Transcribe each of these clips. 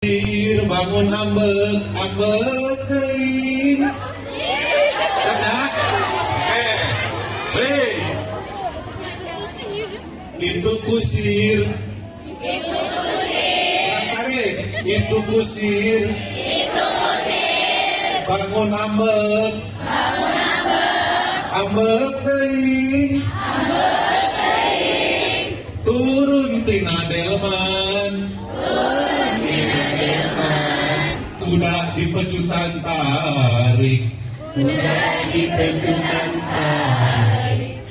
Bangun ambek teuing. Sadak. Hei. Itu kusir. Tarik. Itu kusir. Bangun ambek. Ambek teuing. Turun tina delman. Kuda di pecutan tarik.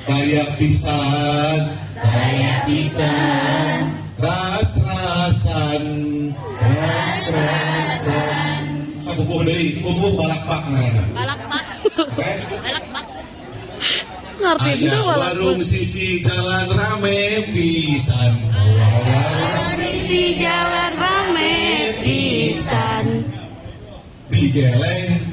Daya pisan. Ras-rasan. Sapupuh deui, pupuh balakpak ngaranna. Balakpak. Balakpak. Ngerti Aya gitu warung sisi jalan rame pisan. Sisi jalan rame pisan. Digeleng.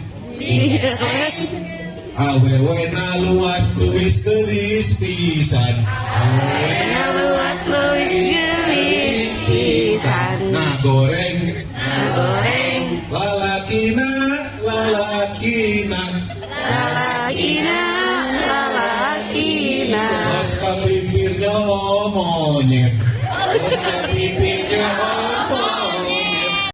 Awewe na luas tulis gelis pisan. Luas luis gelis pisan. Nah goreng. Lalakina. Mas kapipirnya monyet.